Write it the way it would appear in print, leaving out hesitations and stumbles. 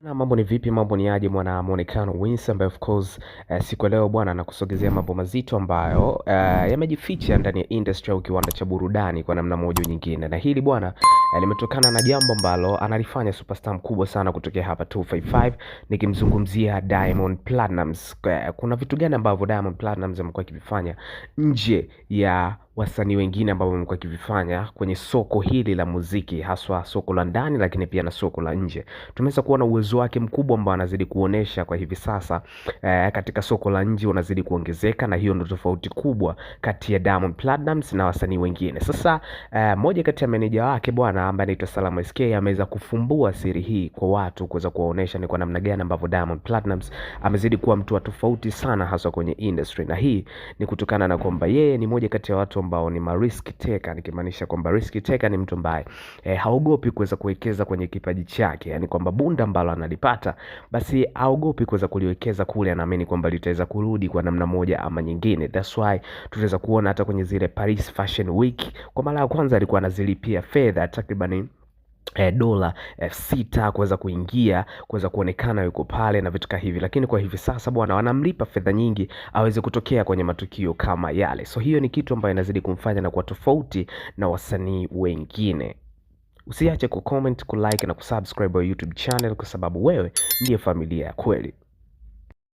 Na mambo ni vipi, mambo ni aje mwana muonekano Wins ambaye of course siku ya leo bwana nakusogezea mambo mazito ambayo yamejificha ndani ya industry au kiwanda cha burudani kwa namna moja nyingine. Na hili bwana limetokana na jambo ambalo analifanya superstar mkubwa sana kutokea hapa 255, nikimzungumzia Diamond Platnumz. Kuna vitu gani ambavyo Diamond Platnumz amekuwa akivifanya nje ya wasanii wengine ambao wamekuwa kivifanya kwenye soko hili la muziki, haswa soko la ndani lakini pia na soko la nje. Tumeweza kuona uwezo wake mkubwa ambao anazidi kuonesha kwa hivi sasa katika soko la nje unazidi kuongezeka, na hiyo ndio tofauti kubwa kati ya Diamond Platnumz na wasanii wengine. Sasa moja kati ya meneja wake bwana ambaye anaitwa Salama SK ameweza kufumbua siri hii kwa watu kuweza kuwaonesha ni kwa namna gani ambavyo Diamond Platnumz amezidi kuwa mtu wa tofauti sana hasa kwenye industry, na hii ni kutokana na kwamba yeye ni moja kati ya watu ambao ni risk taker, nikimaanisha kwamba risk taker ni mtu ambaye haogopi kuweza kuwekeza kwenye kipaji chake, yani kwamba bunda ambalo analipata basi haogopi kuweza kuliwekeza kule, anaamini kwamba litaweza kurudi kwa namna moja ama nyingine. That's why tunaweza kuona hata kwenye zile Paris Fashion Week kwa mara ya kwanza alikuwa anazilipia fedha takriban dola 6 kuweza kuingia, kuweza kuonekana yuko pale na vitu kama hivi, lakini kwa hivi sasa bwana wanamlipa fedha nyingi aweze kutokea kwenye matukio kama yale. So hiyo ni kitu ambayo inazidi kumfanya na kuwa tofauti na wasanii wengine. Usiache kucomment, kulike na kusubscribe wa YouTube channel kwa sababu wewe ndiye familia ya kweli.